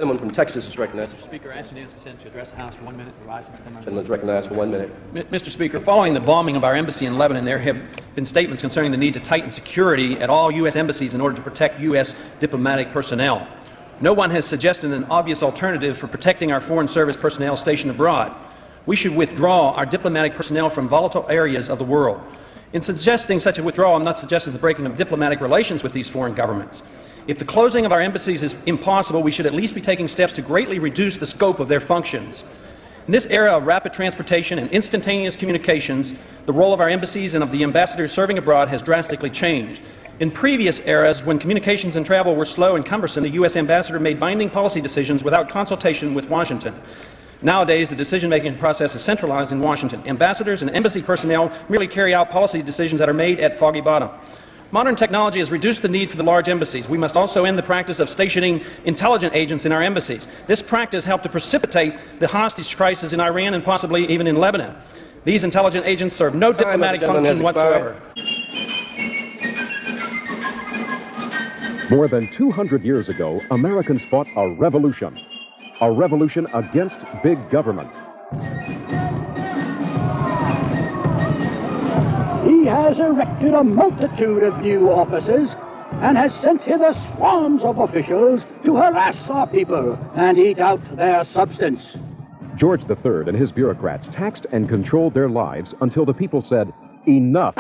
Gentleman from Texas is recognized. Mr. Speaker, I ask unanimous consent to address the House for 1 minute. Gentleman is recognized for 1 minute. Mr. Speaker, following the bombing of our embassy in Lebanon, there have been statements concerning the need to tighten security at all U.S. embassies in order to protect U.S. diplomatic personnel. No one has suggested an obvious alternative for protecting our foreign service personnel stationed abroad. We should withdraw our diplomatic personnel from volatile areas of the world. In suggesting such a withdrawal, I'm not suggesting the breaking of diplomatic relations with these foreign governments. If the closing of our embassies is impossible, we should at least be taking steps to greatly reduce the scope of their functions. In this era of rapid transportation and instantaneous communications, the role of our embassies and of the ambassadors serving abroad has drastically changed. In previous eras, when communications and travel were slow and cumbersome, the U.S. ambassador made binding policy decisions without consultation with Washington. Nowadays, the decision-making process is centralized in Washington. Ambassadors and embassy personnel merely carry out policy decisions that are made at Foggy Bottom. Modern technology has reduced the need for the large embassies. We must also end the practice of stationing intelligence agents in our embassies. This practice helped to precipitate the hostage crisis in Iran and possibly even in Lebanon. These intelligence agents serve no diplomatic function whatsoever. More than 200 years ago, Americans fought a revolution against big government. He has erected a multitude of new offices and has sent hither swarms of officials to harass our people and eat out their substance. George III and his bureaucrats taxed and controlled their lives until the people said, enough.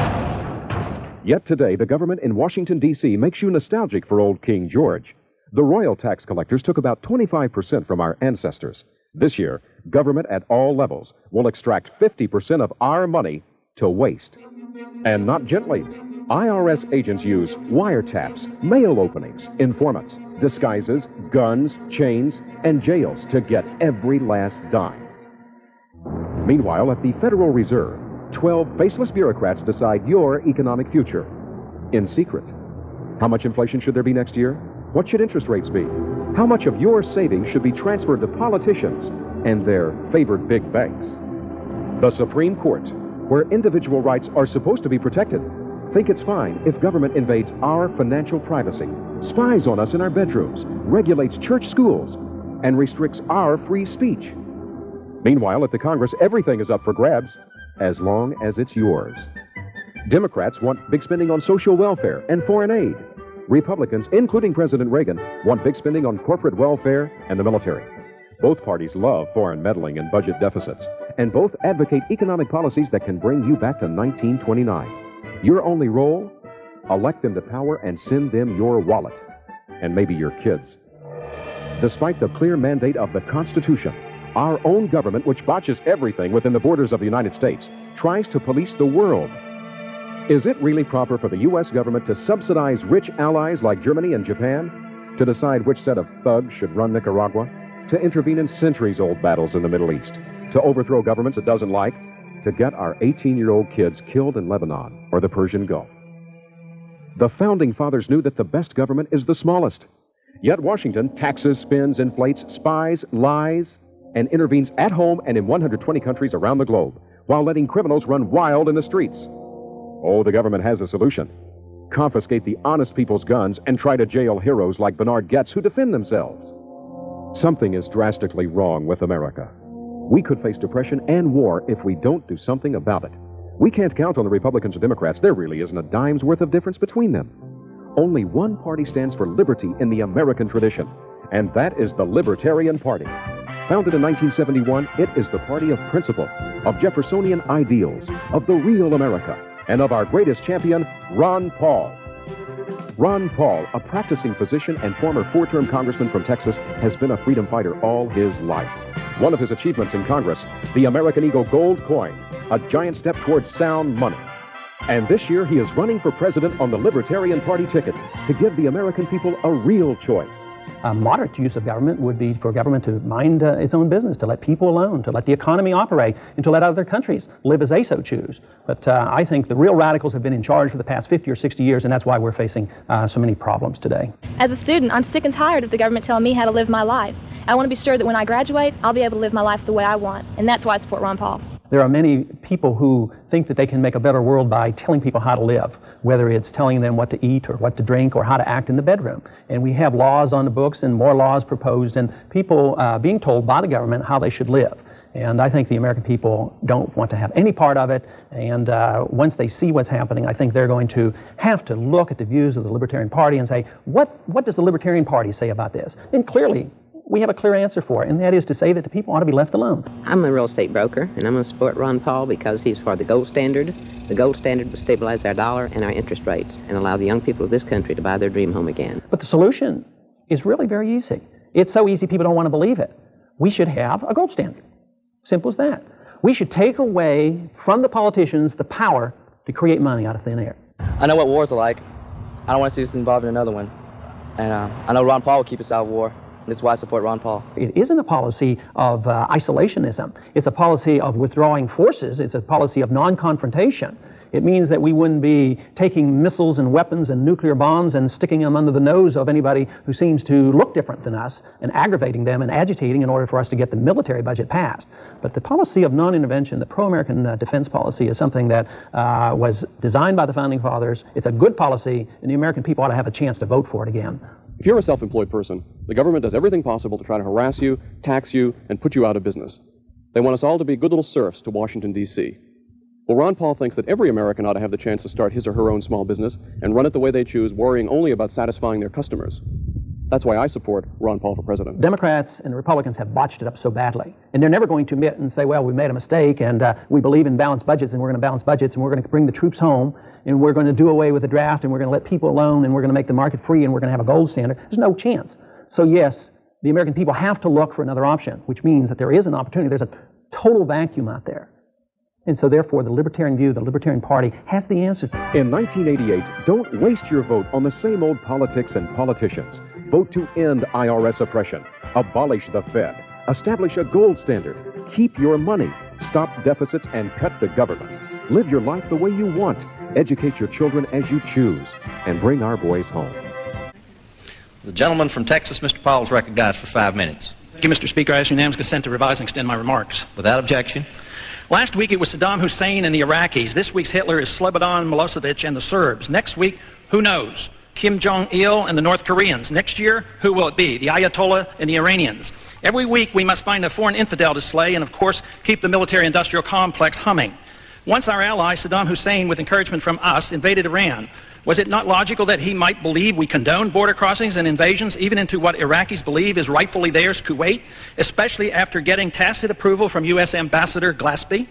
Yet today, the government in Washington, D.C. makes you nostalgic for old King George. The royal tax collectors took about 25% from our ancestors. This year, government at all levels will extract 50% of our money to waste. And not gently. IRS agents use wiretaps, mail openings, informants, disguises, guns, chains, and jails to get every last dime. Meanwhile, at the Federal Reserve, 12 faceless bureaucrats decide your economic future. In secret. How much inflation should there be next year? What should interest rates be? How much of your savings should be transferred to politicians and their favored big banks? The Supreme Court, where individual rights are supposed to be protected, think it's fine if government invades our financial privacy, spies on us in our bedrooms, regulates church schools, and restricts our free speech. Meanwhile, at the Congress, everything is up for grabs, as long as it's yours. Democrats want big spending on social welfare and foreign aid. Republicans, including President Reagan, want big spending on corporate welfare and the military. Both parties love foreign meddling and budget deficits, and both advocate economic policies that can bring you back to 1929. Your only role? Elect them to power and send them your wallet, and maybe your kids. Despite the clear mandate of the Constitution, our own government, which botches everything within the borders of the United States, tries to police the world. Is it really proper for the U.S. government to subsidize rich allies like Germany and Japan, to decide which set of thugs should run Nicaragua, to intervene in centuries-old battles in the Middle East, to overthrow governments it doesn't like, to get our 18-year-old kids killed in Lebanon or the Persian Gulf? The Founding Fathers knew that the best government is the smallest. Yet Washington taxes, spends, inflates, spies, lies, and intervenes at home and in 120 countries around the globe, while letting criminals run wild in the streets. Oh, the government has a solution. Confiscate the honest people's guns and try to jail heroes like Bernard Goetz who defend themselves. Something is drastically wrong with America. We could face depression and war if we don't do something about it. We can't count on the Republicans or Democrats. There really isn't a dime's worth of difference between them. Only one party stands for liberty in the American tradition, and that is the Libertarian Party. Founded in 1971, it is the party of principle, of Jeffersonian ideals, of the real America, and of our greatest champion, Ron Paul. Ron Paul, a practicing physician and former four-term congressman from Texas, has been a freedom fighter all his life. One of his achievements in Congress, the American Eagle gold coin, a giant step towards sound money. And this year, he is running for president on the Libertarian Party ticket to give the American people a real choice. A moderate use of government would be for government to mind its own business, to let people alone, to let the economy operate, and to let other countries live as they so choose. But I think the real radicals have been in charge for the past 50 or 60 years, and that's why we're facing so many problems today. As a student, I'm sick and tired of the government telling me how to live my life. I want to be sure that when I graduate, I'll be able to live my life the way I want, and that's why I support Ron Paul. There are many people who think that they can make a better world by telling people how to live, whether it's telling them what to eat or what to drink or how to act in the bedroom. And we have laws on the books and more laws proposed and people being told by the government how they should live. And I think the American people don't want to have any part of it. And once they see what's happening, I think they're going to have to look at the views of the Libertarian Party and say, what does the Libertarian Party say about this? And clearly, we have a clear answer for it, and that is to say that the people ought to be left alone. I'm a real estate broker, and I'm going to support Ron Paul because he's for the gold standard. The gold standard will stabilize our dollar and our interest rates and allow the young people of this country to buy their dream home again. But the solution is really very easy. It's so easy people don't want to believe it. We should have a gold standard. Simple as that. We should take away from the politicians the power to create money out of thin air. I know what wars are like. I don't want to see us involved in another one. And I know Ron Paul will keep us out of war. This is why I support Ron Paul. It isn't a policy of isolationism. It's a policy of withdrawing forces. It's a policy of non-confrontation. It means that we wouldn't be taking missiles and weapons and nuclear bombs and sticking them under the nose of anybody who seems to look different than us and aggravating them and agitating in order for us to get the military budget passed. But the policy of non-intervention, the pro-American defense policy, is something that was designed by the Founding Fathers. It's a good policy, and the American people ought to have a chance to vote for it again. If you're a self-employed person, the government does everything possible to try to harass you, tax you, and put you out of business. They want us all to be good little serfs to Washington, D.C. Well, Ron Paul thinks that every American ought to have the chance to start his or her own small business and run it the way they choose, worrying only about satisfying their customers. That's why I support Ron Paul for president. Democrats and Republicans have botched it up so badly. And they're never going to admit and say, well, we made a mistake and we believe in balanced budgets and we're going to balance budgets and we're going to bring the troops home and we're going to do away with the draft and we're going to let people alone and we're going to make the market free and we're going to have a gold standard. There's no chance. So yes, the American people have to look for another option, which means that there is an opportunity. There's a total vacuum out there. And so therefore, the Libertarian view, the Libertarian Party, has the answer. In 1988, don't waste your vote on the same old politics and politicians. Vote to end IRS oppression, abolish the Fed, establish a gold standard, keep your money, stop deficits, and cut the government. Live your life the way you want, educate your children as you choose, and bring our boys home. The gentleman from Texas, Mr. Paul, is recognized for 5 minutes. Thank you, Mr. Speaker. I ask unanimous consent to revise and extend my remarks. Without objection. Last week it was Saddam Hussein and the Iraqis. This week's Hitler is Slobodan Milosevic and the Serbs. Next week, who knows? Kim Jong-il and the North Koreans. Next year, who will it be? The Ayatollah and the Iranians. Every week we must find a foreign infidel to slay and, of course, keep the military-industrial complex humming. Once our ally, Saddam Hussein, with encouragement from us, invaded Iran, was it not logical that he might believe we condone border crossings and invasions even into what Iraqis believe is rightfully theirs, Kuwait, especially after getting tacit approval from U.S. Ambassador Glaspie?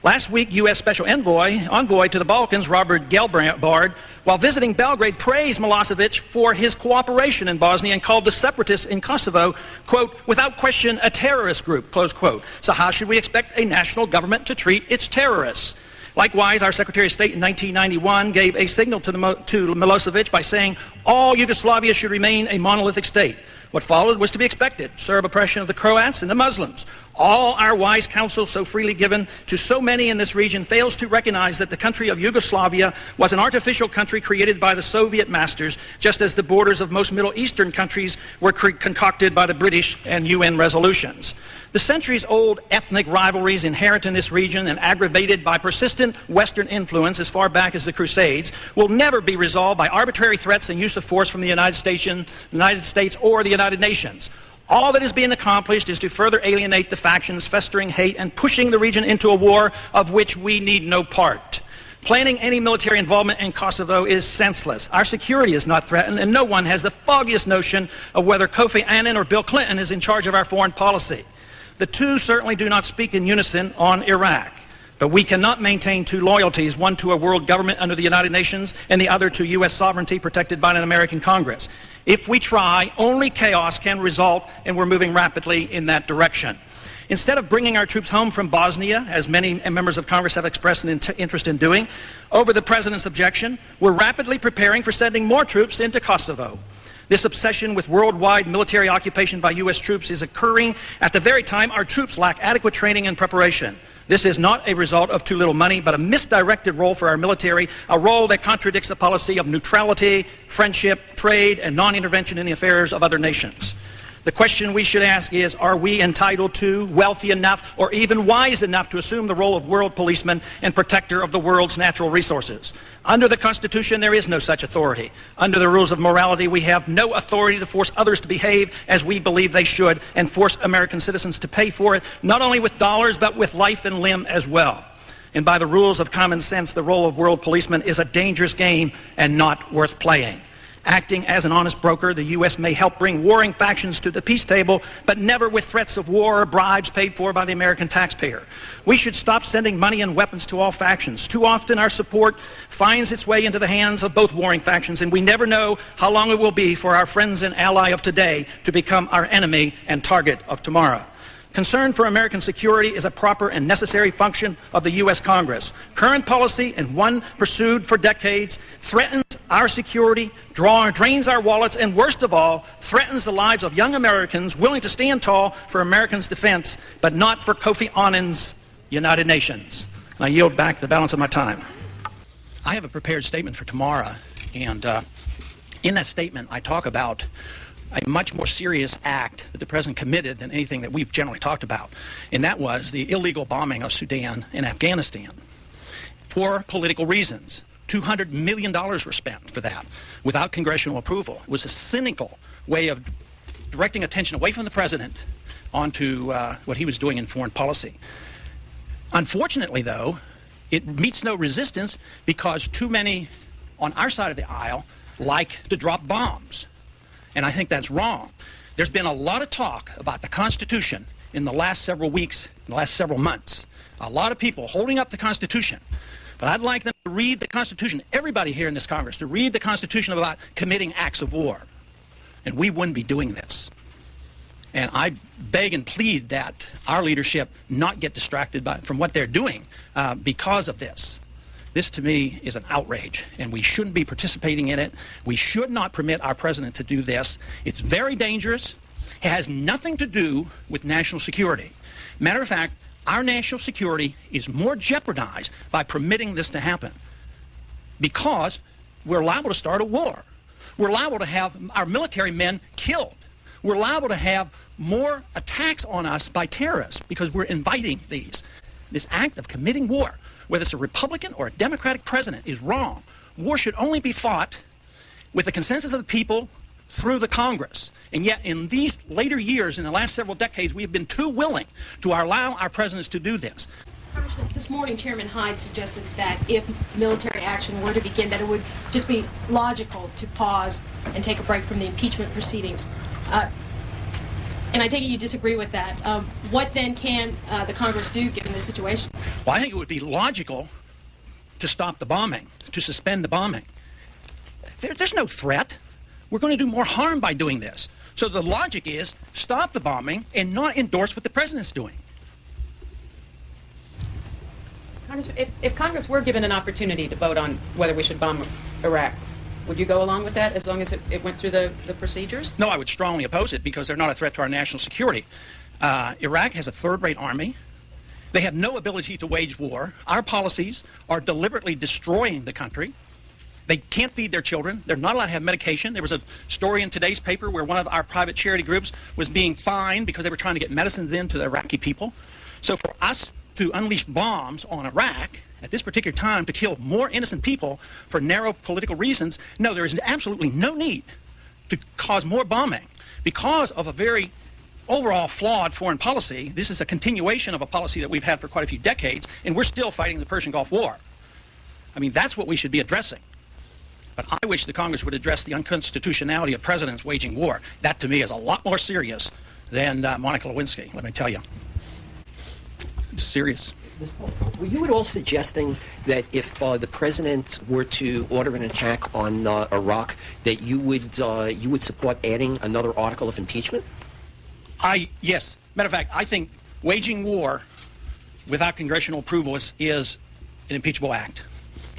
Last week, U.S. Special Envoy to the Balkans, Robert Gelbard, while visiting Belgrade, praised Milosevic for his cooperation in Bosnia and called the separatists in Kosovo, quote, without question, a terrorist group, close quote. So how should we expect a national government to treat its terrorists? Likewise, our Secretary of State in 1991 gave a signal to Milosevic by saying all Yugoslavia should remain a monolithic state. What followed was to be expected: Serb oppression of the Croats and the Muslims. All our wise counsel so freely given to so many in this region fails to recognize that the country of Yugoslavia was an artificial country created by the Soviet masters, just as the borders of most Middle Eastern countries were concocted by the British and UN resolutions. The centuries-old ethnic rivalries inherent in this region and aggravated by persistent Western influence as far back as the Crusades will never be resolved by arbitrary threats and use of force from the United States or the United Nations. All that is being accomplished is to further alienate the factions festering hate and pushing the region into a war of which we need no part. Planning any military involvement in Kosovo is senseless. Our security is not threatened, and no one has the foggiest notion of whether Kofi Annan or Bill Clinton is in charge of our foreign policy. The two certainly do not speak in unison on Iraq. But we cannot maintain two loyalties, one to a world government under the United Nations and the other to U.S. sovereignty protected by an American Congress. If we try, only chaos can result, and we're moving rapidly in that direction. Instead of bringing our troops home from Bosnia, as many members of Congress have expressed an interest in doing, over the President's objection, we're rapidly preparing for sending more troops into Kosovo. This obsession with worldwide military occupation by U.S. troops is occurring at the very time our troops lack adequate training and preparation. This is not a result of too little money, but a misdirected role for our military, a role that contradicts the policy of neutrality, friendship, trade, and non-intervention in the affairs of other nations. The question we should ask is, are we entitled to, wealthy enough, or even wise enough to assume the role of world policeman and protector of the world's natural resources? Under the Constitution, there is no such authority. Under the rules of morality, we have no authority to force others to behave as we believe they should and force American citizens to pay for it, not only with dollars, but with life and limb as well. And by the rules of common sense, the role of world policeman is a dangerous game and not worth playing. Acting as an honest broker, the U.S. may help bring warring factions to the peace table, but never with threats of war or bribes paid for by the American taxpayer. We should stop sending money and weapons to all factions. Too often our support finds its way into the hands of both warring factions, and we never know how long it will be for our friends and ally of today to become our enemy and target of tomorrow. Concern for American security is a proper and necessary function of the U.S. Congress. Current policy, and one pursued for decades, threatens our security, drains our wallets, and worst of all, threatens the lives of young Americans willing to stand tall for Americans' defense, but not for Kofi Annan's United Nations. And I yield back the balance of my time. I have a prepared statement for tomorrow, and in that statement I talk about a much more serious act that the President committed than anything that we've generally talked about, and that was the illegal bombing of Sudan and Afghanistan for political reasons. $200 million were spent for that without congressional approval. It was a cynical way of directing attention away from the President onto what he was doing in foreign policy. Unfortunately, though, it meets no resistance because too many on our side of the aisle like to drop bombs. And I think that's wrong. There's been a lot of talk about the Constitution in the last several weeks, in the last several months. A lot of people holding up the Constitution. But I'd like them to read the Constitution, everybody here in this Congress, to read the Constitution about committing acts of war. And we wouldn't be doing this. And I beg and plead that our leadership not get distracted from what they're doing because of this. This, to me, is an outrage, and we shouldn't be participating in it. We should not permit our president to do this. It's very dangerous. It has nothing to do with national security. Matter of fact, our national security is more jeopardized by permitting this to happen because we're liable to start a war. We're liable to have our military men killed. We're liable to have more attacks on us by terrorists because we're inviting these. This act of committing war, whether it's a Republican or a Democratic president, is wrong. War should only be fought with the consensus of the people through the Congress. And yet in these later years, in the last several decades, we have been too willing to allow our presidents to do this. Congressman, this morning Chairman Hyde suggested that if military action were to begin, that it would just be logical to pause and take a break from the impeachment proceedings. And I take it you disagree with that. What then can the Congress do given this situation? Well, I think it would be logical to stop the bombing, to suspend the bombing. There's no threat. We're going to do more harm by doing this. So the logic is stop the bombing and not endorse what the president's doing. If Congress were given an opportunity to vote on whether we should bomb Iraq, would you go along with that as long as it went through the procedures? No, I would strongly oppose it because they're not a threat to our national security. Iraq has a third-rate army. They have no ability to wage war. Our policies are deliberately destroying the country. They can't feed their children. They're not allowed to have medication. There was a story in today's paper where one of our private charity groups was being fined because they were trying to get medicines into the Iraqi people. So for us to unleash bombs on Iraq at this particular time to kill more innocent people for narrow political reasons, no, there is absolutely no need to cause more bombing because of a very overall flawed foreign policy. This is a continuation of a policy that we've had for quite a few decades, and we're still fighting the Persian Gulf War. I mean, that's what we should be addressing. But I wish the Congress would address the unconstitutionality of presidents waging war. That, to me, is a lot more serious than Monica Lewinsky, let me tell you. It's serious. Were you at all suggesting that if the president were to order an attack on Iraq, that you would support adding another article of impeachment? Yes. Matter of fact, I think waging war without congressional approval is an impeachable act.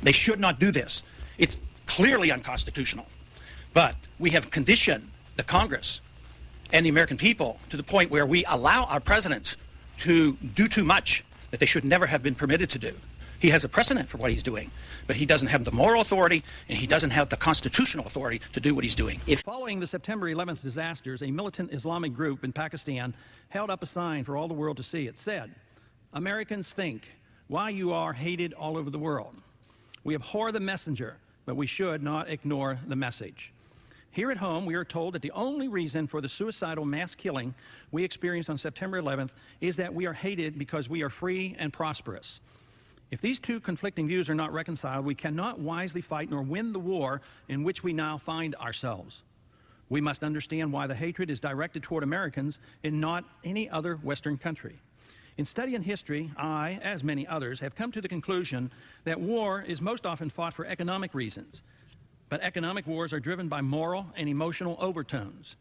They should not do this. It's clearly unconstitutional. But we have conditioned the Congress and the American people to the point where we allow our presidents to do too much that they should never have been permitted to do. He has a precedent for what he's doing, but he doesn't have the moral authority and he doesn't have the constitutional authority to do what he's doing. Following the September 11th disasters, a militant Islamic group in Pakistan held up a sign for all the world to see. It said, "Americans think why you are hated all over the world. We abhor the messenger, but we should not ignore the message." Here at home, we are told that the only reason for the suicidal mass killing we experienced on September 11th is that we are hated because we are free and prosperous. If these two conflicting views are not reconciled, we cannot wisely fight nor win the war in which we now find ourselves. We must understand why the hatred is directed toward Americans and not any other Western country. In studying history, I, as many others, have come to the conclusion that war is most often fought for economic reasons. But economic wars are driven by moral and emotional overtones.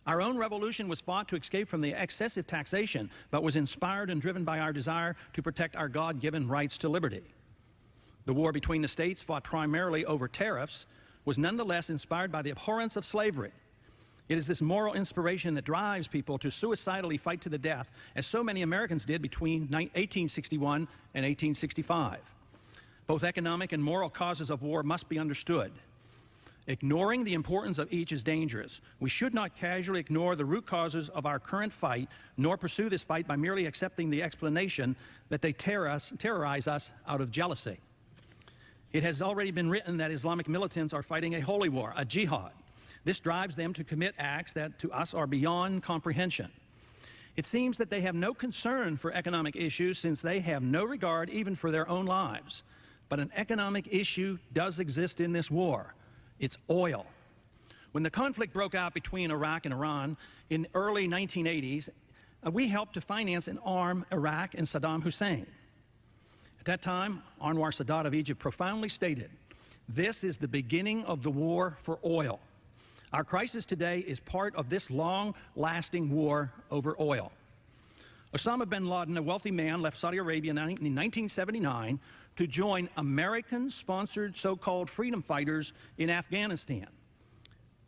Our own revolution was fought to escape from the excessive taxation, but was inspired and driven by our desire to protect our God-given rights to liberty. The war between the states, fought primarily over tariffs, was nonetheless inspired by the abhorrence of slavery. It is this moral inspiration that drives people to suicidally fight to the death, as so many Americans did between 1861 and 1865. Both economic and moral causes of war must be understood. Ignoring the importance of each is dangerous. We should not casually ignore the root causes of our current fight, nor pursue this fight by merely accepting the explanation that they terrorize us out of jealousy. It has already been written that Islamic militants are fighting a holy war, a jihad. This drives them to commit acts that to us are beyond comprehension. It seems that they have no concern for economic issues since they have no regard even for their own lives. But an economic issue does exist in this war. It's oil. When the conflict broke out between Iraq and Iran in the early 1980s, we helped to finance and arm Iraq and Saddam Hussein. At that time, Anwar Sadat of Egypt profoundly stated, "This is the beginning of the war for oil." Our crisis today is part of this long-lasting war over oil. Osama bin Laden, a wealthy man, left Saudi Arabia in 1979 to join American-sponsored so-called freedom fighters in Afghanistan.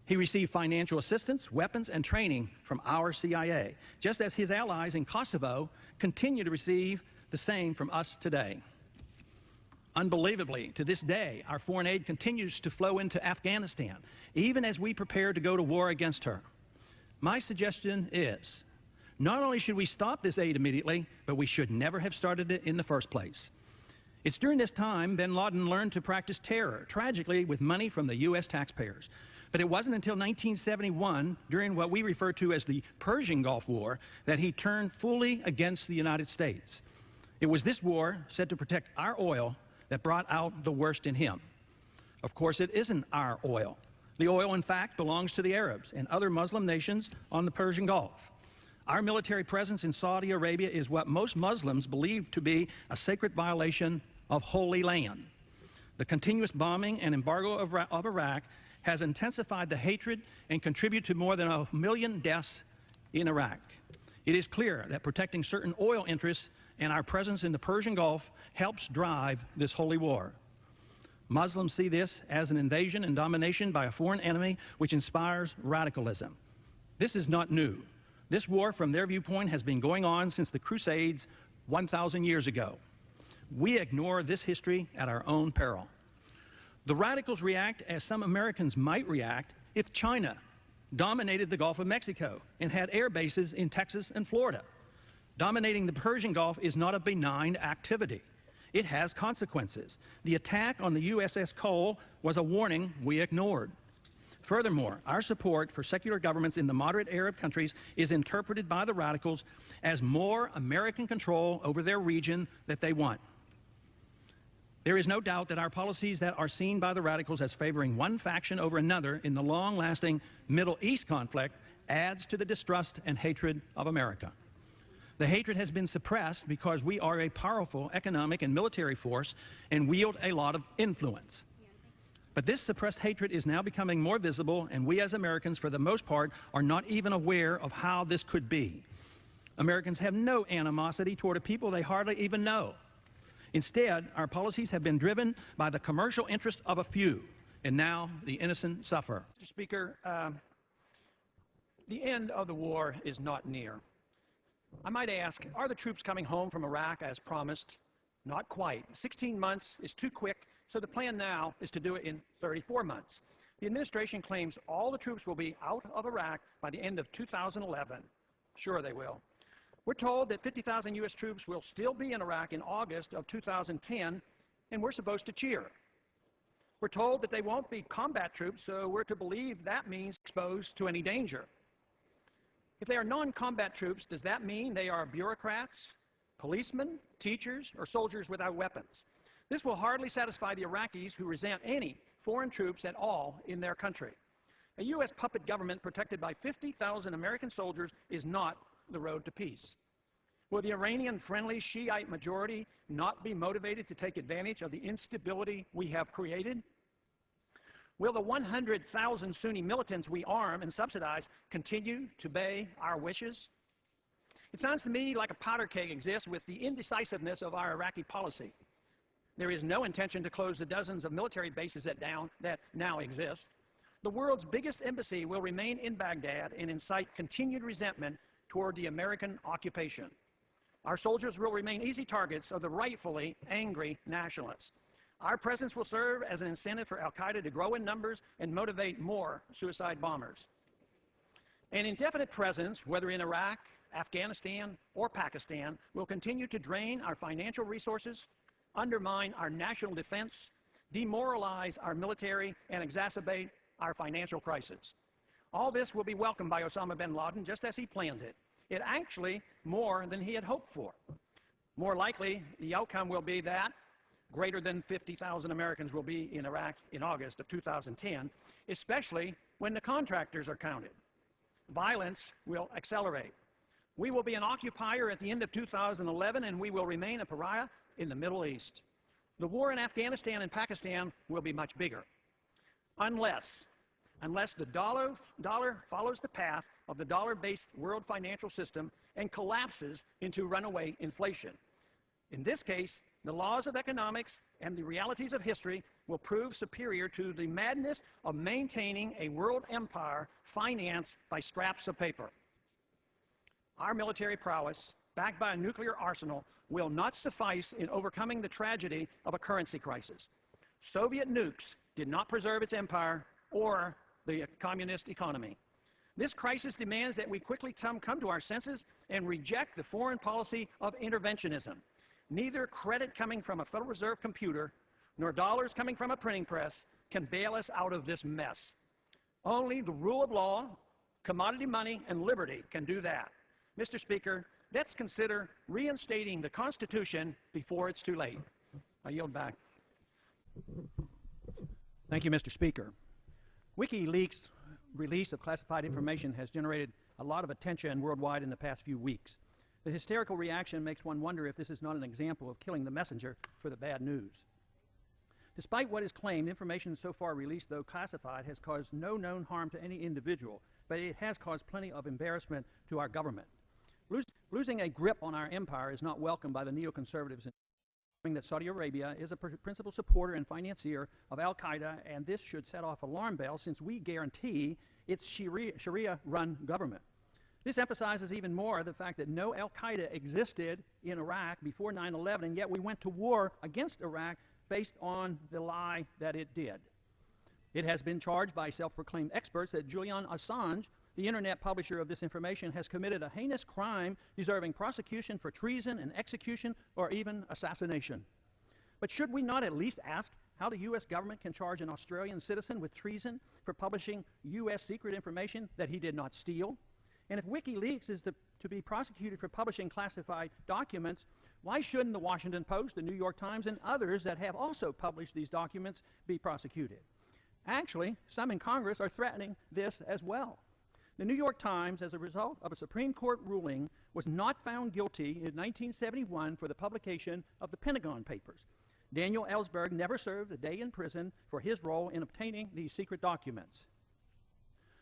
He received financial assistance, weapons, and training from our CIA, just as his allies in Kosovo continue to receive the same from us today. Unbelievably, to this day, our foreign aid continues to flow into Afghanistan, even as we prepare to go to war against her. My suggestion is, not only should we stop this aid immediately, but we should never have started it in the first place. It's during this time bin Laden learned to practice terror, tragically with money from the U.S. taxpayers. But it wasn't until 1971, during what we refer to as the Persian Gulf War, that he turned fully against the United States. It was this war, said to protect our oil, that brought out the worst in him. Of course, it isn't our oil. The oil, in fact, belongs to the Arabs and other Muslim nations on the Persian Gulf. Our military presence in Saudi Arabia is what most Muslims believe to be a sacred violation of Holy Land. The continuous bombing and embargo of Iraq has intensified the hatred and contributed to more than 1 million deaths in Iraq. It is clear that protecting certain oil interests and our presence in the Persian Gulf helps drive this holy war. Muslims see this as an invasion and domination by a foreign enemy which inspires radicalism. This is not new. This war, from their viewpoint, has been going on since the Crusades 1,000 years ago. We ignore this history at our own peril. The radicals react as some Americans might react if China dominated the Gulf of Mexico and had air bases in Texas and Florida. Dominating the Persian Gulf is not a benign activity. It has consequences. The attack on the USS Cole was a warning we ignored. Furthermore, our support for secular governments in the moderate Arab countries is interpreted by the radicals as more American control over their region that they want. There is no doubt that our policies that are seen by the radicals as favoring one faction over another in the long-lasting Middle East conflict adds to the distrust and hatred of America. The hatred has been suppressed because we are a powerful economic and military force and wield a lot of influence. But this suppressed hatred is now becoming more visible, and we as Americans, for the most part, are not even aware of how this could be. Americans have no animosity toward a people they hardly even know. Instead, our policies have been driven by the commercial interest of a few, and now the innocent suffer. Mr. Speaker, the end of the war is not near. I might ask, are the troops coming home from Iraq as promised? Not quite. 16 months is too quick, so the plan now is to do it in 34 months. The administration claims all the troops will be out of Iraq by the end of 2011. Sure they will. We're told that 50,000 U.S. troops will still be in Iraq in August of 2010, and we're supposed to cheer. We're told that they won't be combat troops, so we're to believe that means exposed to any danger. If they are non-combat troops, does that mean they are bureaucrats, policemen, teachers, or soldiers without weapons? This will hardly satisfy the Iraqis who resent any foreign troops at all in their country. A U.S. puppet government protected by 50,000 American soldiers is not the road to peace. Will the Iranian-friendly Shiite majority not be motivated to take advantage of the instability we have created? Will the 100,000 Sunni militants we arm and subsidize continue to obey our wishes? It sounds to me like a powder keg exists with the indecisiveness of our Iraqi policy. There is no intention to close the dozens of military bases that now exist. The world's biggest embassy will remain in Baghdad and incite continued resentment toward the American occupation. Our soldiers will remain easy targets of the rightfully angry nationalists. Our presence will serve as an incentive for al-Qaeda to grow in numbers and motivate more suicide bombers. An indefinite presence, whether in Iraq, Afghanistan, or Pakistan, will continue to drain our financial resources, undermine our national defense, demoralize our military, and exacerbate our financial crisis. All this will be welcomed by Osama bin Laden just as he planned it. It actually more than he had hoped for. More likely, the outcome will be that greater than 50,000 Americans will be in Iraq in August of 2010, especially when the contractors are counted. Violence will accelerate. We will be an occupier at the end of 2011, and we will remain a pariah in the Middle East. The war in Afghanistan and Pakistan will be much bigger. Unless the dollar follows the path of the dollar-based world financial system and collapses into runaway inflation. In this case, the laws of economics and the realities of history will prove superior to the madness of maintaining a world empire financed by scraps of paper. Our military prowess, backed by a nuclear arsenal, will not suffice in overcoming the tragedy of a currency crisis. Soviet nukes did not preserve its empire or the communist economy. This crisis demands that we quickly come to our senses and reject the foreign policy of interventionism. Neither credit coming from a Federal Reserve computer nor dollars coming from a printing press can bail us out of this mess. Only the rule of law, commodity money, and liberty can do that. Mr. Speaker, let's consider reinstating the Constitution before it's too late. I yield back. Thank you, Mr. Speaker. WikiLeaks' release of classified information has generated a lot of attention worldwide in the past few weeks. The hysterical reaction makes one wonder if this is not an example of killing the messenger for the bad news. Despite what is claimed, information so far released, though classified, has caused no known harm to any individual, but it has caused plenty of embarrassment to our government. Losing a grip on our empire is not welcomed by the neoconservatives, that Saudi Arabia is a principal supporter and financier of al-Qaeda, and this should set off alarm bells since we guarantee its Sharia-run government. This emphasizes even more the fact that no al-Qaeda existed in Iraq before 9/11, and yet we went to war against Iraq based on the lie that it did. It has been charged by self-proclaimed experts that Julian Assange, the internet publisher of this information, has committed a heinous crime deserving prosecution for treason and execution or even assassination. But should we not at least ask how the U.S. government can charge an Australian citizen with treason for publishing U.S. secret information that he did not steal? And if WikiLeaks is to be prosecuted for publishing classified documents, why shouldn't the Washington Post, the New York Times, and others that have also published these documents be prosecuted? Actually, some in Congress are threatening this as well. The New York Times, as a result of a Supreme Court ruling, was not found guilty in 1971 for the publication of the Pentagon Papers. Daniel Ellsberg never served a day in prison for his role in obtaining these secret documents.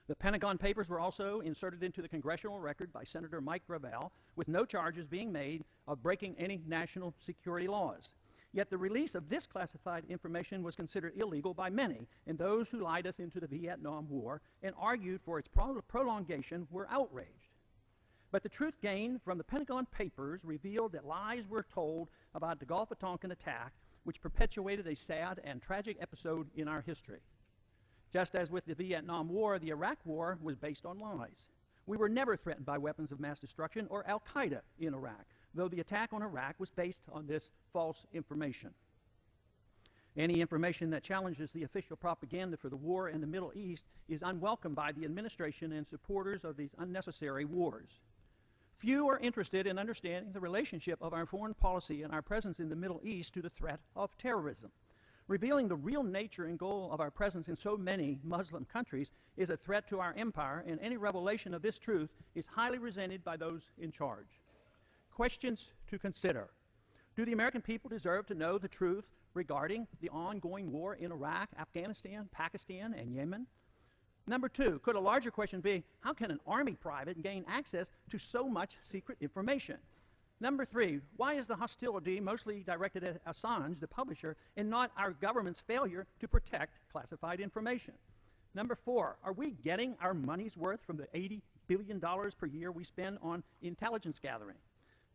The Pentagon Papers were also inserted into the congressional record by Senator Mike Gravel, with no charges being made of breaking any national security laws. Yet the release of this classified information was considered illegal by many, and those who lied us into the Vietnam War and argued for its prolongation were outraged. But the truth gained from the Pentagon Papers revealed that lies were told about the Gulf of Tonkin attack, which perpetuated a sad and tragic episode in our history. Just as with the Vietnam War, the Iraq War was based on lies. We were never threatened by weapons of mass destruction or Al-Qaeda in Iraq, though the attack on Iraq was based on this false information. Any information that challenges the official propaganda for the war in the Middle East is unwelcome by the administration and supporters of these unnecessary wars. Few are interested in understanding the relationship of our foreign policy and our presence in the Middle East to the threat of terrorism. Revealing the real nature and goal of our presence in so many Muslim countries is a threat to our empire, and any revelation of this truth is highly resented by those in charge. Questions to consider. Do the American people deserve to know the truth regarding the ongoing war in Iraq, Afghanistan, Pakistan, and Yemen? Number two, could a larger question be, how can an Army private gain access to so much secret information? Number three, why is the hostility mostly directed at Assange, the publisher, and not our government's failure to protect classified information? Number four, are we getting our money's worth from the $80 billion per year we spend on intelligence gathering?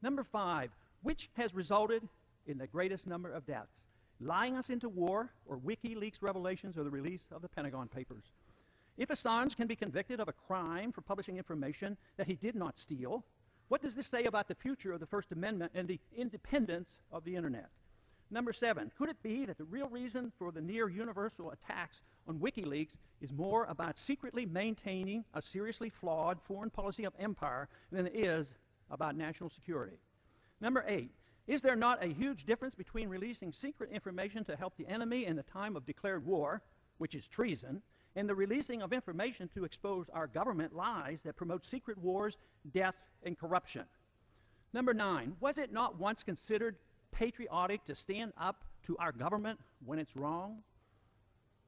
Number five, which has resulted in the greatest number of deaths? Lying us into war, or WikiLeaks revelations, or the release of the Pentagon Papers? If Assange can be convicted of a crime for publishing information that he did not steal, what does this say about the future of the First Amendment and the independence of the Internet? Number seven, could it be that the real reason for the near universal attacks on WikiLeaks is more about secretly maintaining a seriously flawed foreign policy of empire than it is about national security? Number eight, is there not a huge difference between releasing secret information to help the enemy in the time of declared war, which is treason, and the releasing of information to expose our government lies that promote secret wars, death, and corruption? Number nine, was it not once considered patriotic to stand up to our government when it's wrong?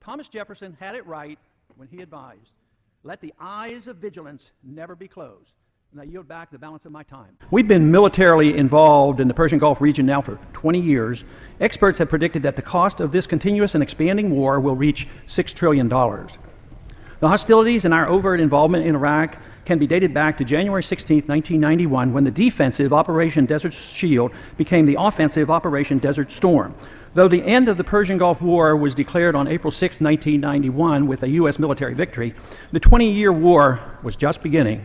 Thomas Jefferson had it right when he advised, "Let the eyes of vigilance never be closed." And I yield back the balance of my time. We've been militarily involved in the Persian Gulf region now for 20 years. Experts have predicted that the cost of this continuous and expanding war will reach $6 trillion. The hostilities and our overt involvement in Iraq can be dated back to January 16, 1991, when the defensive Operation Desert Shield became the offensive Operation Desert Storm. Though the end of the Persian Gulf War was declared on April 6, 1991 with a U.S. military victory, the 20-year war was just beginning.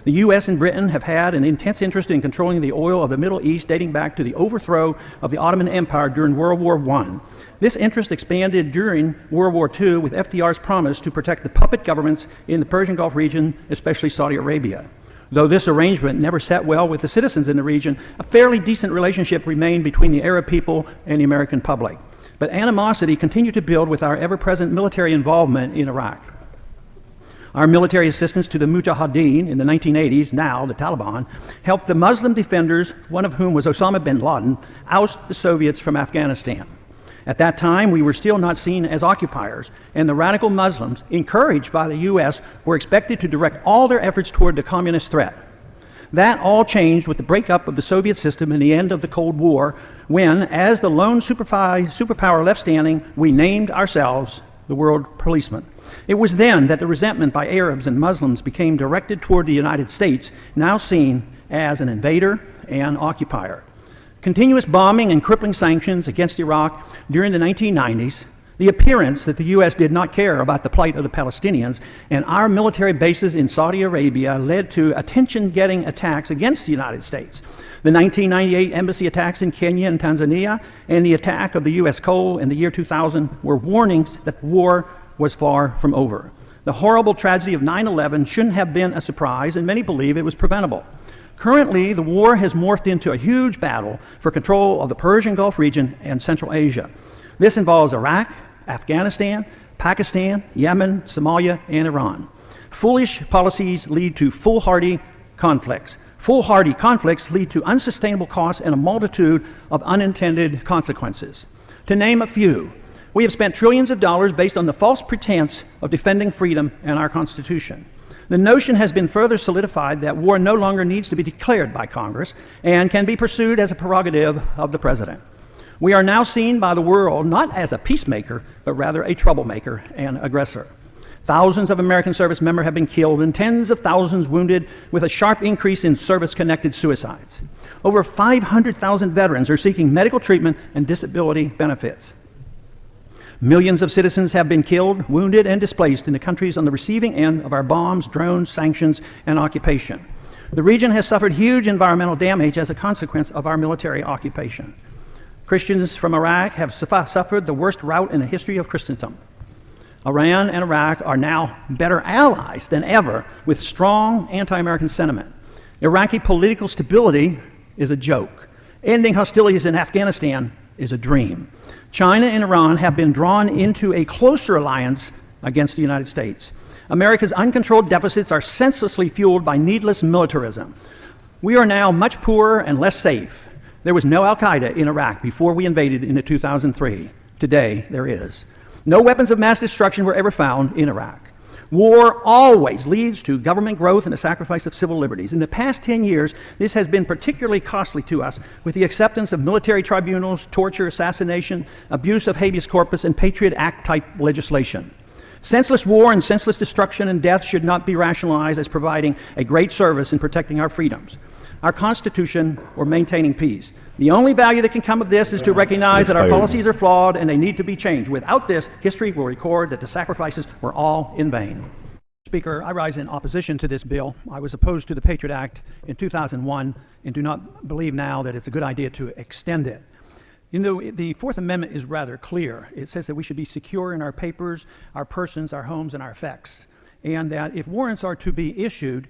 The U.S. and Britain have had an intense interest in controlling the oil of the Middle East dating back to the overthrow of the Ottoman Empire during World War I. This interest expanded during World War II with FDR's promise to protect the puppet governments in the Persian Gulf region, especially Saudi Arabia. Though this arrangement never sat well with the citizens in the region, a fairly decent relationship remained between the Arab people and the American public. But animosity continued to build with our ever-present military involvement in Iraq. Our military assistance to the Mujahideen in the 1980s, now the Taliban, helped the Muslim defenders, one of whom was Osama bin Laden, oust the Soviets from Afghanistan. At that time, we were still not seen as occupiers, and the radical Muslims, encouraged by the U.S., were expected to direct all their efforts toward the communist threat. That all changed with the breakup of the Soviet system and the end of the Cold War, when, as the lone superpower left standing, we named ourselves the world policeman. It was then that the resentment by Arabs and Muslims became directed toward the United States, now seen as an invader and occupier. Continuous bombing and crippling sanctions against Iraq during the 1990s, the appearance that the U.S. did not care about the plight of the Palestinians, and our military bases in Saudi Arabia led to attention-getting attacks against the United States. The 1998 embassy attacks in Kenya and Tanzania, and the attack of the U.S. Cole in the year 2000 were warnings that war was far from over. The horrible tragedy of 9/11 shouldn't have been a surprise, and many believe it was preventable. Currently, the war has morphed into a huge battle for control of the Persian Gulf region and Central Asia. This involves Iraq, Afghanistan, Pakistan, Yemen, Somalia, and Iran. Foolish policies lead to foolhardy conflicts. Foolhardy conflicts lead to unsustainable costs and a multitude of unintended consequences. To name a few, we have spent trillions of dollars based on the false pretense of defending freedom and our Constitution. The notion has been further solidified that war no longer needs to be declared by Congress and can be pursued as a prerogative of the President. We are now seen by the world not as a peacemaker, but rather a troublemaker and aggressor. Thousands of American service members have been killed and tens of thousands wounded, with a sharp increase in service-connected suicides. Over 500,000 veterans are seeking medical treatment and disability benefits. Millions of citizens have been killed, wounded, and displaced in the countries on the receiving end of our bombs, drones, sanctions, and occupation. The region has suffered huge environmental damage as a consequence of our military occupation. Christians from Iraq have suffered the worst rout in the history of Christendom. Iran and Iraq are now better allies than ever, with strong anti-American sentiment. Iraqi political stability is a joke. Ending hostilities in Afghanistan is a dream. China and Iran have been drawn into a closer alliance against the United States. America's uncontrolled deficits are senselessly fueled by needless militarism. We are now much poorer and less safe. There was no Al-Qaeda in Iraq before we invaded in 2003. Today, there is. No weapons of mass destruction were ever found in Iraq. War always leads to government growth and the sacrifice of civil liberties. In the past 10 years, this has been particularly costly to us, with the acceptance of military tribunals, torture, assassination, abuse of habeas corpus, and Patriot Act-type legislation. Senseless war and senseless destruction and death should not be rationalized as providing a great service in protecting our freedoms, our Constitution, or maintaining peace. The only value that can come of this is to recognize that our policies are flawed and they need to be changed. Without this, history will record that the sacrifices were all in vain. Speaker, I rise in opposition to this bill. I was opposed to the Patriot Act in 2001 and do not believe now that it's a good idea to extend it. You know, the Fourth Amendment is rather clear. It says that we should be secure in our papers, our persons, our homes, and our effects, and that if warrants are to be issued,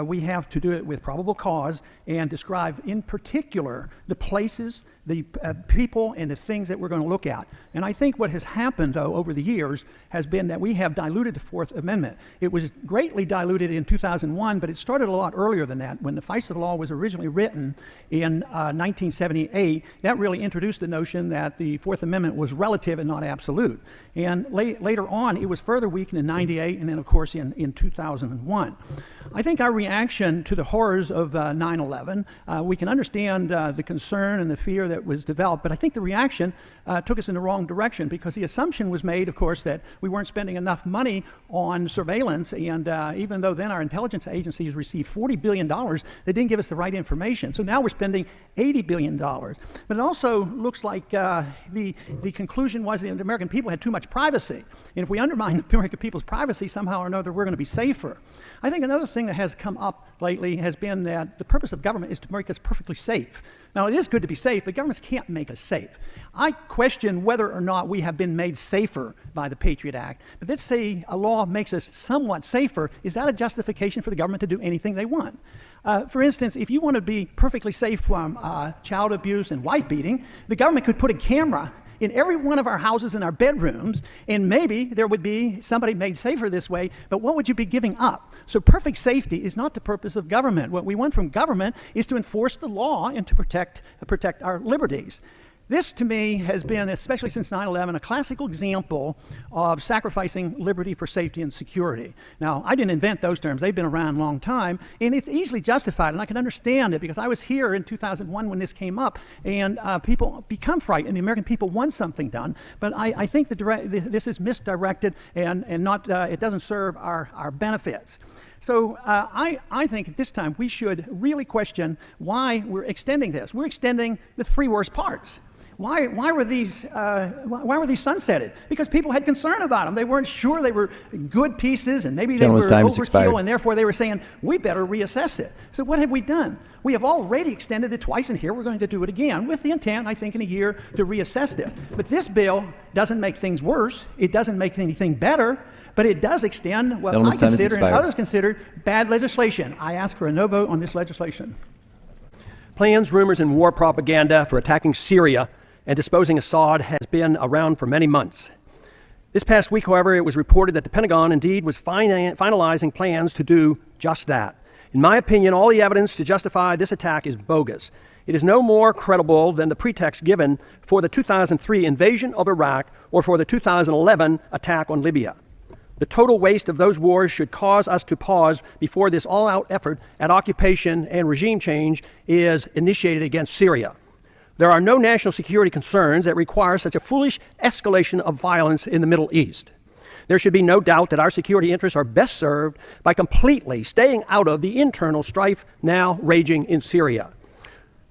we have to do it with probable cause and describe in particular the places, the people, and the things that we're going to look at. And I think what has happened, though, over the years has been that we have diluted the Fourth Amendment. It was greatly diluted in 2001, but it started a lot earlier than that. When the FISA law was originally written in 1978, that really introduced the notion that the Fourth Amendment was relative and not absolute. And later on, it was further weakened in 98 and then, of course, in 2001. I think our reaction to the horrors of 9/11, we can understand the concern and the fear that was developed, but I think the reaction took us in the wrong direction, because the assumption was made, of course, that we weren't spending enough money on surveillance, and even though then our intelligence agencies received $40 billion, they didn't give us the right information. So now we're spending $80 billion. But it also looks like the conclusion was that the American people had too much privacy, and if we undermine the American people's privacy, somehow or another we're going to be safer. I think another thing that has come up lately has been that the purpose of government is to make us perfectly safe. Now, it is good to be safe, but governments can't make us safe. I question whether or not we have been made safer by the Patriot Act. But let's say a law makes us somewhat safer. Is that a justification for the government to do anything they want? For instance, if you want to be perfectly safe from child abuse and wife beating, the government could put a camera in every one of our houses and our bedrooms, and maybe there would be somebody made safer this way, but what would you be giving up? So perfect safety is not the purpose of government. What we want from government is to enforce the law and to protect our liberties. This, to me, has been, especially since 9/11, a classical example of sacrificing liberty for safety and security. Now, I didn't invent those terms. They've been around a long time, and it's easily justified, and I can understand it because I was here in 2001 when this came up, and people become frightened. The American people want something done, but I think this is misdirected and not, it doesn't serve our benefits. So I think at this time we should really question why we're extending this. We're extending the three worst parts. Why were these sunsetted? Because people had concern about them. They weren't sure they were good pieces, and maybe they were overkill, and therefore they were saying, we better reassess it. So what have we done? We have already extended it twice, and here we're going to do it again with the intent, I think, in a year to reassess this. But this bill doesn't make things worse. It doesn't make anything better. But it does extend what I consider and others consider bad legislation. I ask for a no vote on this legislation. Plans, rumors, and war propaganda for attacking Syria and disposing Assad has been around for many months. This past week, however, it was reported that the Pentagon indeed was finalizing plans to do just that. In my opinion, all the evidence to justify this attack is bogus. It is no more credible than the pretext given for the 2003 invasion of Iraq or for the 2011 attack on Libya. The total waste of those wars should cause us to pause before this all-out effort at occupation and regime change is initiated against Syria. There are no national security concerns that require such a foolish escalation of violence in the Middle East. There should be no doubt that our security interests are best served by completely staying out of the internal strife now raging in Syria.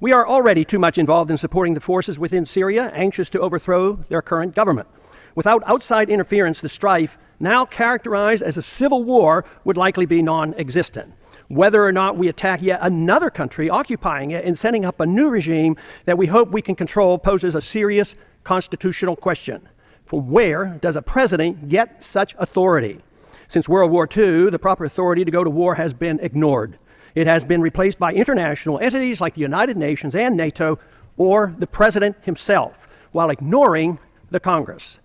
We are already too much involved in supporting the forces within Syria, anxious to overthrow their current government. Without outside interference, the strife, now characterized as a civil war, would likely be non-existent. Whether or not we attack yet another country occupying it and setting up a new regime that we hope we can control poses a serious constitutional question. From where does a president get such authority? Since World War II, the proper authority to go to war has been ignored. It has been replaced by international entities like the United Nations and NATO, or the president himself, while ignoring the Congress.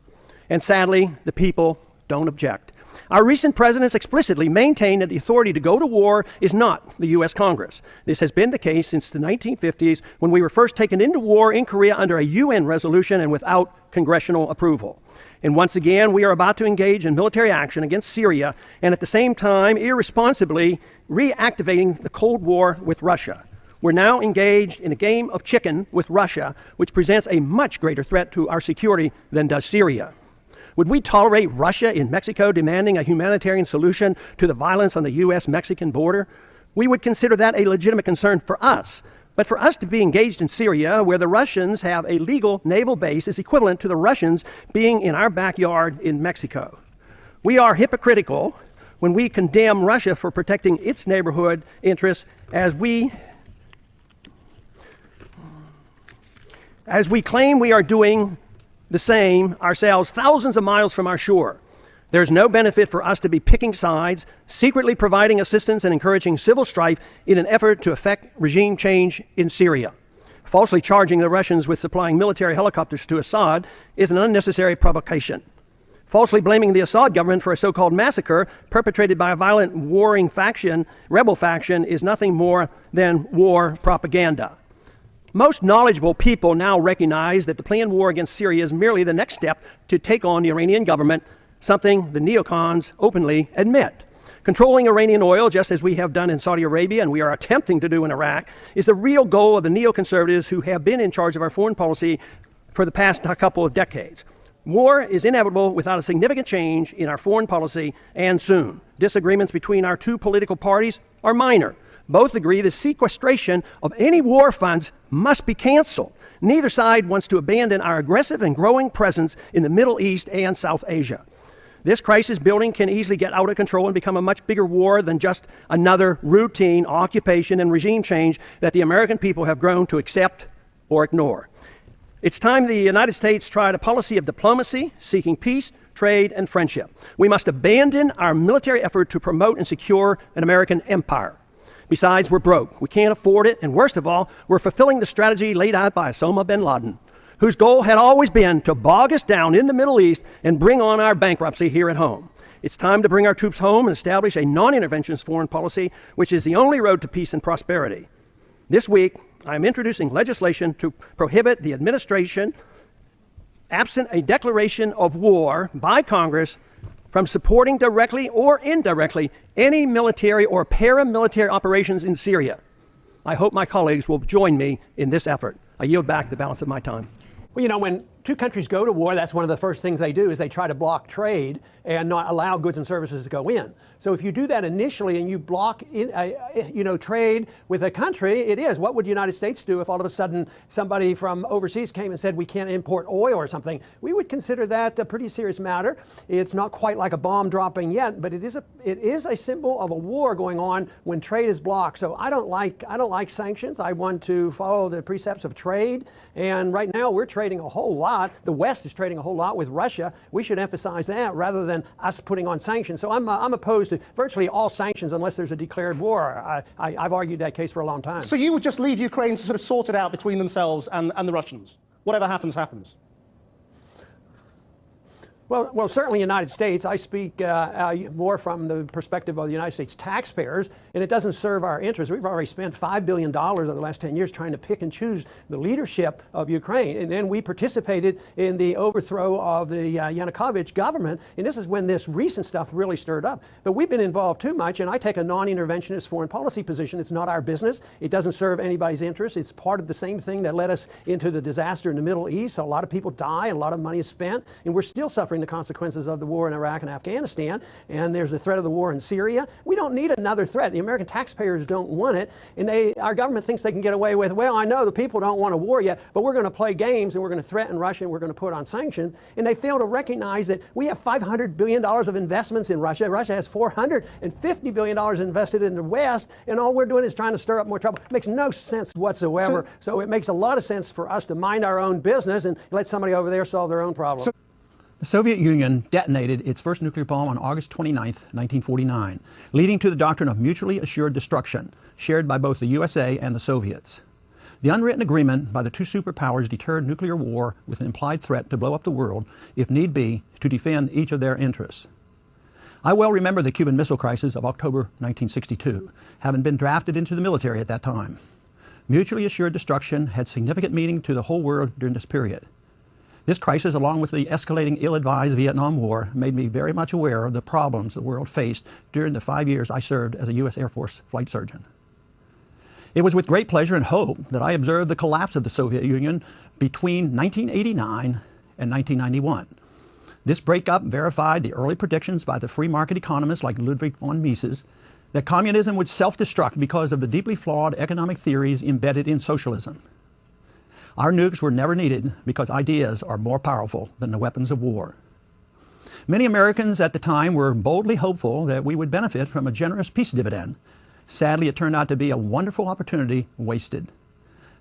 And sadly, the people don't object. Our recent presidents explicitly maintain that the authority to go to war is not the U.S. Congress. This has been the case since the 1950s, when we were first taken into war in Korea under a UN resolution and without congressional approval. And once again, we are about to engage in military action against Syria and at the same time irresponsibly reactivating the Cold War with Russia. We're now engaged in a game of chicken with Russia, which presents a much greater threat to our security than does Syria. Would we tolerate Russia in Mexico demanding a humanitarian solution to the violence on the U.S.-Mexican border? We would consider that a legitimate concern for us. But for us to be engaged in Syria, where the Russians have a legal naval base, is equivalent to the Russians being in our backyard in Mexico. We are hypocritical when we condemn Russia for protecting its neighborhood interests as we claim we are doing the same ourselves thousands of miles from our shore. There's no benefit for us to be picking sides, secretly providing assistance and encouraging civil strife in an effort to effect regime change in Syria. Falsely charging the Russians with supplying military helicopters to Assad is an unnecessary provocation. Falsely blaming the Assad government for a so-called massacre perpetrated by a violent warring faction, rebel faction, is nothing more than war propaganda. Most knowledgeable people now recognize that the planned war against Syria is merely the next step to take on the Iranian government, something the neocons openly admit. Controlling Iranian oil, just as we have done in Saudi Arabia and we are attempting to do in Iraq, is the real goal of the neoconservatives who have been in charge of our foreign policy for the past couple of decades. War is inevitable without a significant change in our foreign policy, and soon. Disagreements between our two political parties are minor. Both agree the sequestration of any war funds must be canceled. Neither side wants to abandon our aggressive and growing presence in the Middle East and South Asia. This crisis building can easily get out of control and become a much bigger war than just another routine occupation and regime change that the American people have grown to accept or ignore. It's time the United States tried a policy of diplomacy, seeking peace, trade, and friendship. We must abandon our military effort to promote and secure an American empire. Besides, we're broke. We can't afford it. And worst of all, we're fulfilling the strategy laid out by Osama bin Laden, whose goal had always been to bog us down in the Middle East and bring on our bankruptcy here at home. It's time to bring our troops home and establish a non-interventionist foreign policy, which is the only road to peace and prosperity. This week, I'm introducing legislation to prohibit the administration, absent a declaration of war by Congress, from supporting directly or indirectly any military or paramilitary operations in Syria. I hope my colleagues will join me in this effort. I yield back the balance of my time. Well, you know, when two countries go to war, that's one of the first things they do is they try to block trade and not allow goods and services to go in. So if you do that initially and you block trade with a country, it is. What would the United States do if all of a sudden somebody from overseas came and said we can't import oil or something? We would consider that a pretty serious matter. It's not quite like a bomb dropping yet, but it is a symbol of a war going on when trade is blocked. So I don't like sanctions. I want to follow the precepts of trade. And right now we're trading a whole lot. The West is trading a whole lot with Russia. We should emphasize that rather than us putting on sanctions. So I'm opposed to virtually all sanctions unless there's a declared war. I've argued that case for a long time. So you would just leave Ukraine to sort of sort it out between themselves and the Russians? Whatever happens, happens? Well, certainly the United States. I speak more from the perspective of the United States taxpayers. and it doesn't serve our interests. We've already spent $5 billion over the last 10 years trying to pick and choose the leadership of Ukraine, and then we participated in the overthrow of the Yanukovych government, and this is when this recent stuff really stirred up. But we've been involved too much, and I take a non-interventionist foreign policy position. It's not our business. It doesn't serve anybody's interests. It's part of the same thing that led us into the disaster in the Middle East. So a lot of people die, and a lot of money is spent, and we're still suffering the consequences of the war in Iraq and Afghanistan, and there's the threat of the war in Syria. We don't need another threat. The American taxpayers don't want it, and our government thinks they can get away with, well, I know the people don't want a war yet, but we're going to play games, and we're going to threaten Russia, and we're going to put on sanctions, and they fail to recognize that we have $500 billion of investments in Russia. Russia has $450 billion invested in the West, and all we're doing is trying to stir up more trouble. It makes no sense whatsoever. So it makes a lot of sense for us to mind our own business and let somebody over there solve their own problem. The Soviet Union detonated its first nuclear bomb on August 29, 1949, leading to the doctrine of mutually assured destruction, shared by both the USA and the Soviets. The unwritten agreement by the two superpowers deterred nuclear war with an implied threat to blow up the world, if need be, to defend each of their interests. I well remember the Cuban Missile Crisis of October 1962, having been drafted into the military at that time. Mutually assured destruction had significant meaning to the whole world during this period. This crisis, along with the escalating ill-advised Vietnam War, made me very much aware of the problems the world faced during the 5 years I served as a U.S. Air Force flight surgeon. It was with great pleasure and hope that I observed the collapse of the Soviet Union between 1989 and 1991. This breakup verified the early predictions by the free market economists like Ludwig von Mises that communism would self-destruct because of the deeply flawed economic theories embedded in socialism. Our nukes were never needed because ideas are more powerful than the weapons of war. Many Americans at the time were boldly hopeful that we would benefit from a generous peace dividend. Sadly, it turned out to be a wonderful opportunity wasted.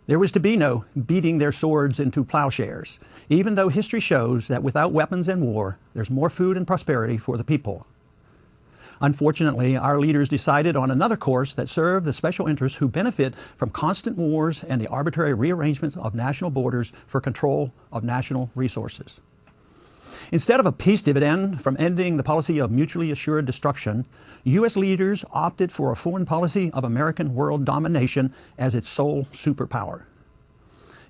There was to be no beating their swords into plowshares, even though history shows that without weapons and war, there's more food and prosperity for the people. Unfortunately, our leaders decided on another course that served the special interests who benefit from constant wars and the arbitrary rearrangements of national borders for control of national resources. Instead of a peace dividend from ending the policy of mutually assured destruction, U.S. leaders opted for a foreign policy of American world domination as its sole superpower.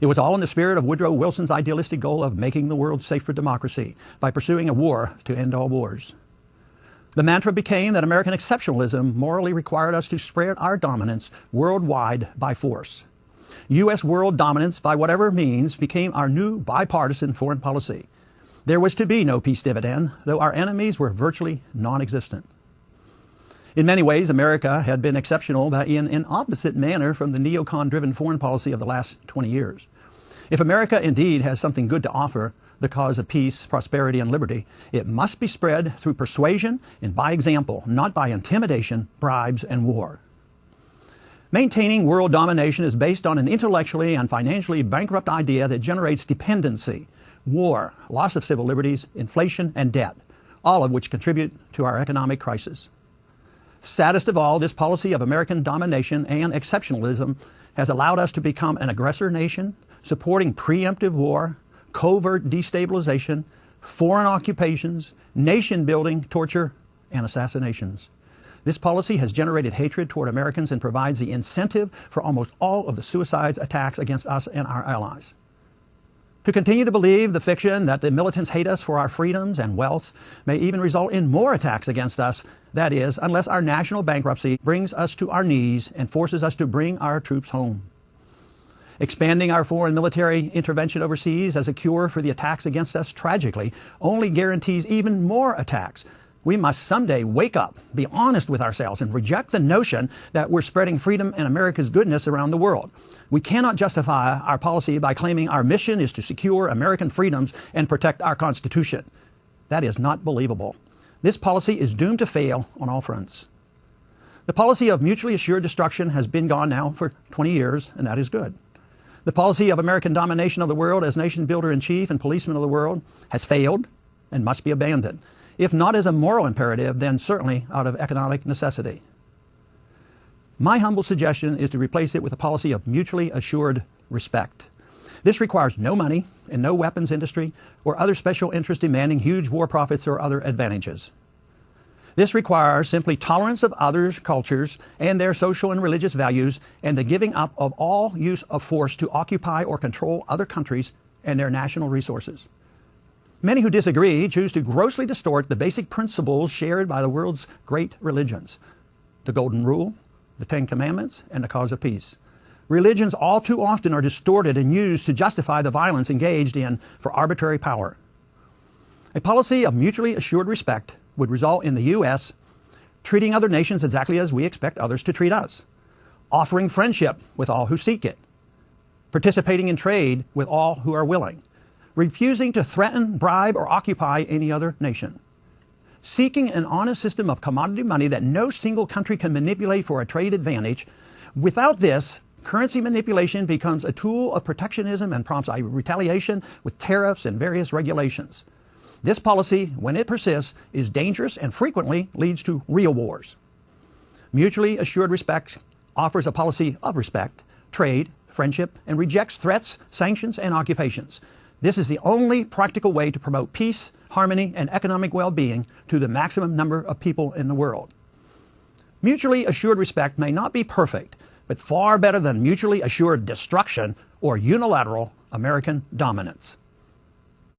It was all in the spirit of Woodrow Wilson's idealistic goal of making the world safe for democracy by pursuing a war to end all wars. The mantra became that American exceptionalism morally required us to spread our dominance worldwide by force. U.S. world dominance, by whatever means, became our new bipartisan foreign policy. There was to be no peace dividend, though our enemies were virtually non-existent. In many ways, America had been exceptional in an opposite manner from the neocon-driven foreign policy of the last 20 years. If America indeed has something good to offer, the cause of peace, prosperity, and liberty, it must be spread through persuasion and by example, not by intimidation, bribes, and war. Maintaining world domination is based on an intellectually and financially bankrupt idea that generates dependency, war, loss of civil liberties, inflation, and debt, all of which contribute to our economic crisis. Saddest of all, this policy of American domination and exceptionalism has allowed us to become an aggressor nation, supporting preemptive war, covert destabilization, foreign occupations, nation-building, torture, and assassinations. This policy has generated hatred toward Americans and provides the incentive for almost all of the suicides attacks against us and our allies. To continue to believe the fiction that the militants hate us for our freedoms and wealth may even result in more attacks against us, that is, unless our national bankruptcy brings us to our knees and forces us to bring our troops home. Expanding our foreign military intervention overseas as a cure for the attacks against us tragically only guarantees even more attacks. We must someday wake up, be honest with ourselves, and reject the notion that we're spreading freedom and America's goodness around the world. We cannot justify our policy by claiming our mission is to secure American freedoms and protect our Constitution. That is not believable. This policy is doomed to fail on all fronts. The policy of mutually assured destruction has been gone now for 20 years, and that is good. The policy of American domination of the world as nation builder in chief and policeman of the world has failed and must be abandoned. If not as a moral imperative, then certainly out of economic necessity. My humble suggestion is to replace it with a policy of mutually assured respect. This requires no money and no weapons industry or other special interest demanding huge war profits or other advantages. This requires simply tolerance of others' cultures and their social and religious values, and the giving up of all use of force to occupy or control other countries and their national resources. Many who disagree choose to grossly distort the basic principles shared by the world's great religions: the Golden Rule, the Ten Commandments, and the cause of peace. Religions all too often are distorted and used to justify the violence engaged in for arbitrary power. A policy of mutually assured respect would result in the U.S. treating other nations exactly as we expect others to treat us, offering friendship with all who seek it, participating in trade with all who are willing, refusing to threaten, bribe, or occupy any other nation, seeking an honest system of commodity money that no single country can manipulate for a trade advantage. Without this, currency manipulation becomes a tool of protectionism and prompts retaliation with tariffs and various regulations. This policy, when it persists, is dangerous and frequently leads to real wars. Mutually assured respect offers a policy of respect, trade, friendship, and rejects threats, sanctions, and occupations. This is the only practical way to promote peace, harmony, and economic well-being to the maximum number of people in the world. Mutually assured respect may not be perfect, but far better than mutually assured destruction or unilateral American dominance.